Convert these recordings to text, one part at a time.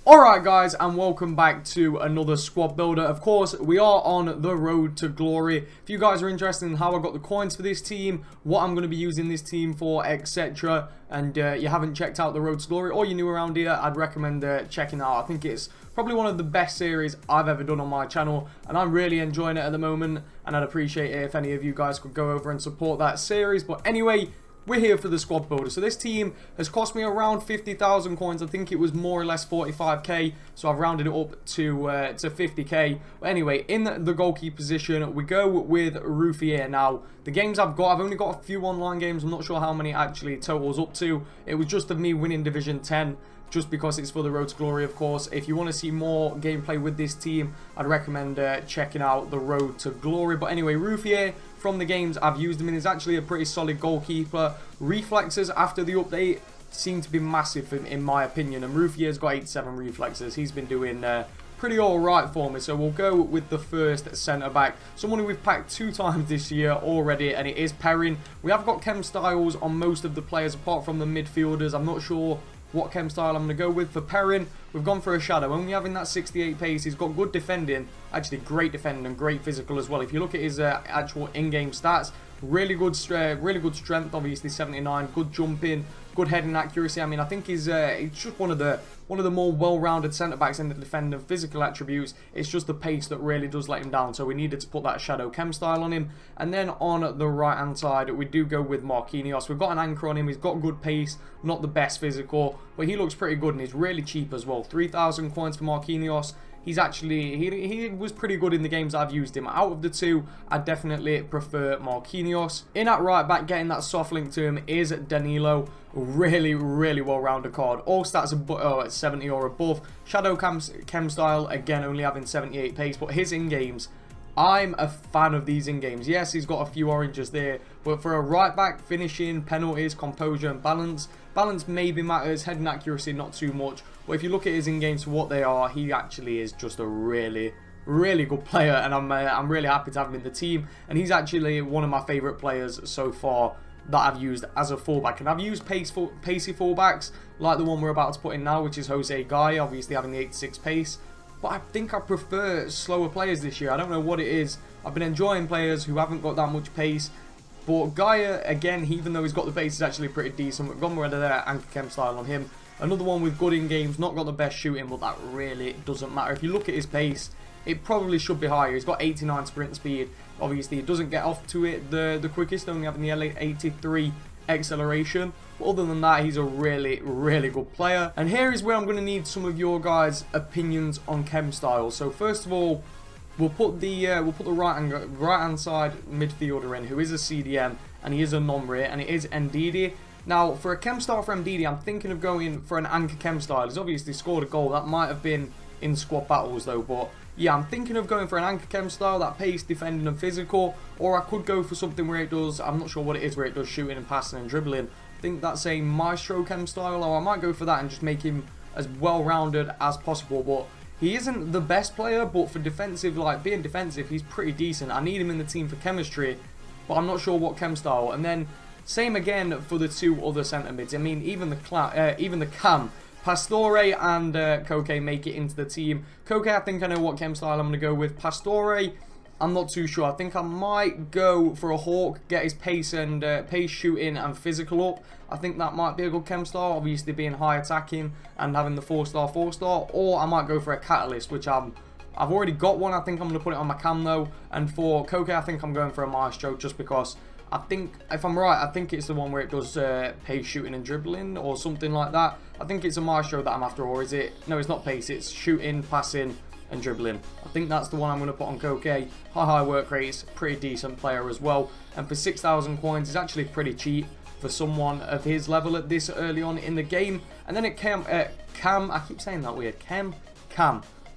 Alright guys, and welcome back to another squad builder. Of course, we are on the road to glory. If you guys are interested in how I got the coins for this team, what I'm going to be using this team for, etc., and you haven't checked out the road to glory, or you're new around here, I'd recommend checking it out. I think it's probably one of the best series I've ever done on my channel, and I'm really enjoying it at the moment, and I'd appreciate it if any of you guys could go over and support that series. But anyway, we're here for the squad builder. So this team has cost me around 50,000 coins. I think it was more or less 45k. So I've rounded it up to 50k. But anyway, in the goalkeeper position, we go with Ruffier. Now, the games I've only got a few online games. I'm not sure how many actually totals up to. It was just of me winning Division 10. Just because it's for the road to glory, of course. If you want to see more gameplay with this team, I'd recommend checking out the road to glory. But anyway, Ruffier, from the games I've used him in, is actually a pretty solid goalkeeper. Reflexes after the update seem to be massive in my opinion, and Ruffier's got 87 reflexes. He's been doing pretty alright for me. So we'll go with the first centre back, someone who we've packed 2 times this year already, and it is Perrin. We have got chem styles on most of the players apart from the midfielders. I'm not sure what chem style I'm going to go with. For Perrin, we've gone for a shadow, only having that 68 pace. He's got good defending, actually great defending and great physical as well. If you look at his actual in-game stats, really good strength, obviously 79, good jumping, good heading accuracy. I mean, I think he's just one of the more well-rounded centre-backs in the defending and physical attributes. It's just the pace that really does let him down, so we needed to put that shadow chem style on him. And then on the right-hand side, we do go with Marquinhos. We've got an anchor on him. He's got good pace, not the best physical, but he looks pretty good, and he's really cheap as well. 3,000 coins for Marquinhos. He's actually, he was pretty good in the games I've used him. Out of the two, I definitely prefer Marquinhos. In at right back, getting that soft link to him is Danilo. Really well-rounded card. All stats at 70 or above. Shadow chem style, again, only having 78 pace. But his in-games, I'm a fan of these in-games. Yes, he's got a few oranges there, but for a right back, finishing, penalties, composure and balance maybe matters, heading accuracy not too much. But if you look at his in-games for what they are, he actually is just a really good player, and I'm really happy to have him in the team. And he's actually one of my favourite players so far that I've used as a fullback. And I've used pacey fullbacks like the one we're about to put in now, which is Jose Guy, obviously having the 86 pace. But I think I prefer slower players this year. I don't know what it is. I've been enjoying players who haven't got that much pace. But Gaia, again, even though he's got the pace, is actually pretty decent. We've gone rid of their anchor chem style on him. Another one with good in games, not got the best shooting, but that really doesn't matter. If you look at his pace, it probably should be higher. He's got 89 sprint speed. Obviously, it doesn't get off to it the quickest, only having the 83 acceleration. But other than that, he's a really good player. And here is where I'm going to need some of your guys' opinions on chem style. So first of all, we'll put the right hand side midfielder in, who is a CDM and he is a non-rare, and it is Ndidi. Now, for a chem style for Ndidi, I'm thinking of going for an anchor chem style. He's obviously scored a goal. That might have been in squad battles though, but yeah, I'm thinking of going for an anchor chem style, that pace, defending and physical, or I could go for something where it does, I'm not sure what it is, where it does shooting and passing and dribbling. I think that's a maestro chem style, or I might go for that and just make him as well-rounded as possible. But he isn't the best player, but for defensive, like being defensive, he's pretty decent. I need him in the team for chemistry, but I'm not sure what chem style. And then same again for the 2 other centre mids. I mean, even the cam, Pastore and Koke make it into the team. Koke, I think I know what chem style I'm going to go with. Pastore, I'm not too sure. I think I might go for a Hawk, get his pace and pace shooting and physical up. I think that might be a good chem style, obviously being high attacking and having the 4-star, 4-star. Or I might go for a Catalyst, which I've already got one. I think I'm going to put it on my cam though. And for Koke, I think I'm going for a Maestro, just because I think, if I'm right, I think it's the one where it does pace shooting and dribbling or something like that. I think it's a Maestro that I'm after, or is it? No, it's not pace, it's shooting, passing and dribbling. I think that's the one I'm going to put on Koke. High work rates, pretty decent player as well. And for 6,000 coins, it's actually pretty cheap for someone of his level at this early on in the game. And then at Cam, I keep saying that weird,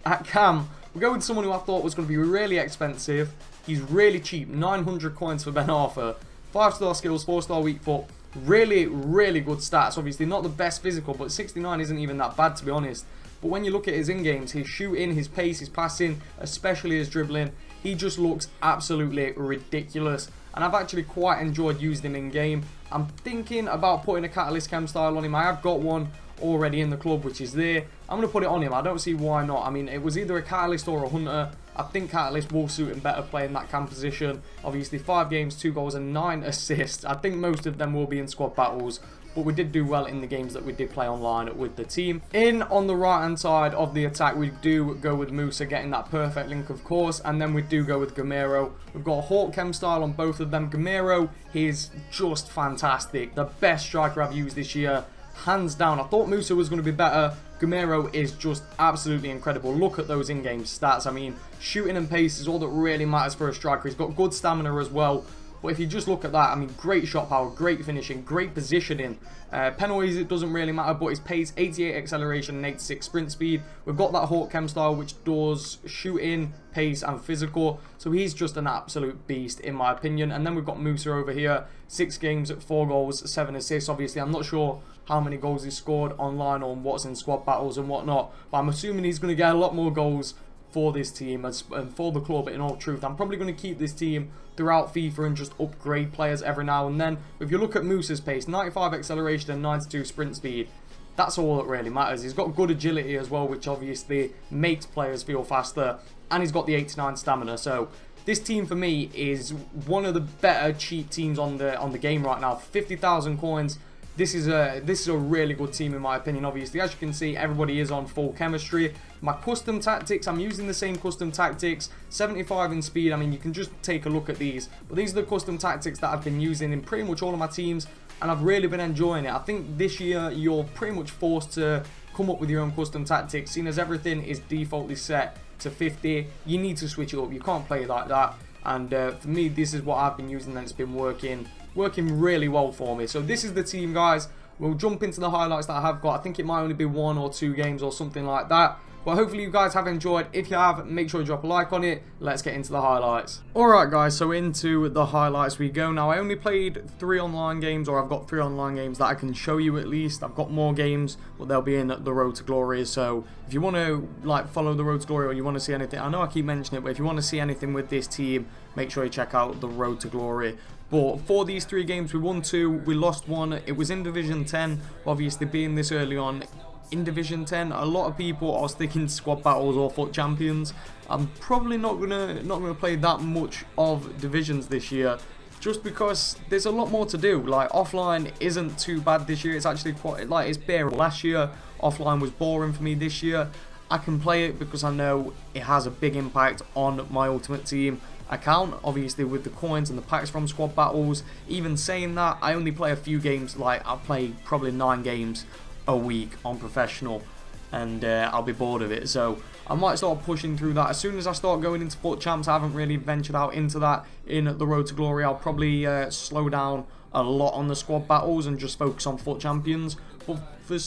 At Cam, we go with someone who I thought was going to be really expensive. He's really cheap, 900 coins for Ben Arthur. 5-star skills, 4-star weak foot. Really good stats. Obviously not the best physical, but 69 isn't even that bad, to be honest. But when you look at his in-games, his shooting, his pace, his passing, especially his dribbling, he just looks absolutely ridiculous. And I've actually quite enjoyed using him in-game. I'm thinking about putting a Catalyst chem style on him. I have got one, already in the club, which is there. I'm going to put it on him. I don't see why not. I mean, it was either a Catalyst or a Hunter. I think Catalyst will suit him better playing that cam position. Obviously, 5 games, 2 goals, and 9 assists. I think most of them will be in squad battles, but we did do well in the games that we did play online with the team. In on the right-hand side of the attack, we do go with Musa, getting that perfect link, of course, and then we do go with Gamero. We've got a Hawk Chem style on both of them. Gamero, he's just fantastic. The best striker I've used this year, hands down. I thought Musa was going to be better. Gamero is just absolutely incredible. Look at those in-game stats. I mean, shooting and pace is all that really matters for a striker. He's got good stamina as well. But if you just look at that, I mean, great shot power, great finishing, great positioning. Penalties, it doesn't really matter, but his pace, 88 acceleration and 86 sprint speed. We've got that Hawk Chem style, which does shooting, pace, and physical. So he's just an absolute beast, in my opinion. And then we've got Musa over here, 6 games, 4 goals, 7 assists. Obviously, I'm not sure how many goals he scored online or what's in squad battles and whatnot, but I'm assuming he's going to get a lot more goals for this team and for the club. In all truth, I'm probably going to keep this team throughout FIFA and just upgrade players every now and then. If you look at Musa's pace, 95 acceleration and 92 sprint speed, that's all that really matters. He's got good agility as well, which obviously makes players feel faster, and he's got the 89 stamina. So this team for me is one of the better cheap teams on the game right now. 50,000 coins. This is a really good team in my opinion. Obviously, as you can see, everybody is on full chemistry. My custom tactics, I'm using the same custom tactics. 75 in speed. I mean, you can just take a look at these. But these are the custom tactics that I've been using in pretty much all of my teams, and I've really been enjoying it. I think this year you're pretty much forced to come up with your own custom tactics. Seeing as everything is defaultly set to 50, you need to switch it up. You can't play like that. And for me, this is what I've been using, and it's been working really well for me. So this is the team, guys. We'll jump into the highlights that I have got. I think it might only be 1 or 2 games or something like that, but hopefully you guys have enjoyed. If you have, make sure you drop a like on it. Let's get into the highlights. Alright guys, so into the highlights we go. Now, I only played 3 online games, or I've got 3 online games that I can show you at least. I've got more games, but they'll be in the Road to Glory. So if you want to like follow the Road to Glory, or you want to see anything, I know I keep mentioning it, but if you want to see anything with this team, make sure you check out the Road to Glory. But for these 3 games, we won 2, we lost 1. It was in Division 10, obviously being this early on. In Division 10, a lot of people are sticking to squad battles or foot champions. I'm probably not gonna play that much of divisions this year, just because there's a lot more to do. Like, offline isn't too bad this year. It's actually quite, like, it's bearable. Last year, offline was boring for me. This year, I can play it because I know it has a big impact on my Ultimate Team account, obviously with the coins and the packs from squad battles. Even saying that, I only play a few games. Like, I'll play probably 9 games a week on professional, and I'll be bored of it. So I might start pushing through that. As soon as I start going into foot champs, I haven't really ventured out into that in the Road to Glory. I'll probably slow down a lot on the squad battles and just focus on foot champions. But for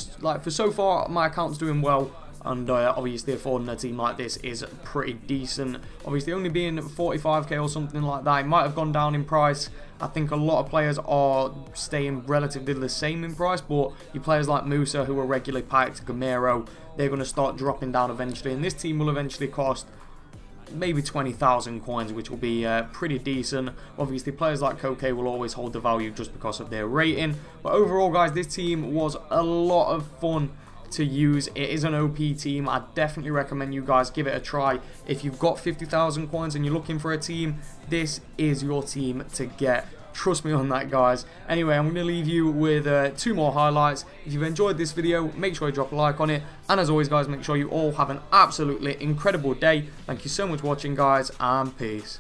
so far, my account's doing well. And obviously affording a team like this is pretty decent. Obviously only being 45k or something like that, it might have gone down in price. I think a lot of players are staying relatively the same in price, but your players like Musa, who are regularly packed, Gamero, they're going to start dropping down eventually. And this team will eventually cost maybe 20,000 coins, which will be pretty decent. Obviously players like Koke will always hold the value just because of their rating. But overall, guys, this team was a lot of fun to use. It is an OP team. I definitely recommend you guys give it a try. If you've got 50,000 coins and you're looking for a team, this is your team to get. Trust me on that, guys. Anyway, I'm going to leave you with 2 more highlights. If you've enjoyed this video, make sure you drop a like on it. And as always, guys, make sure you all have an absolutely incredible day. Thank you so much for watching, guys, and peace.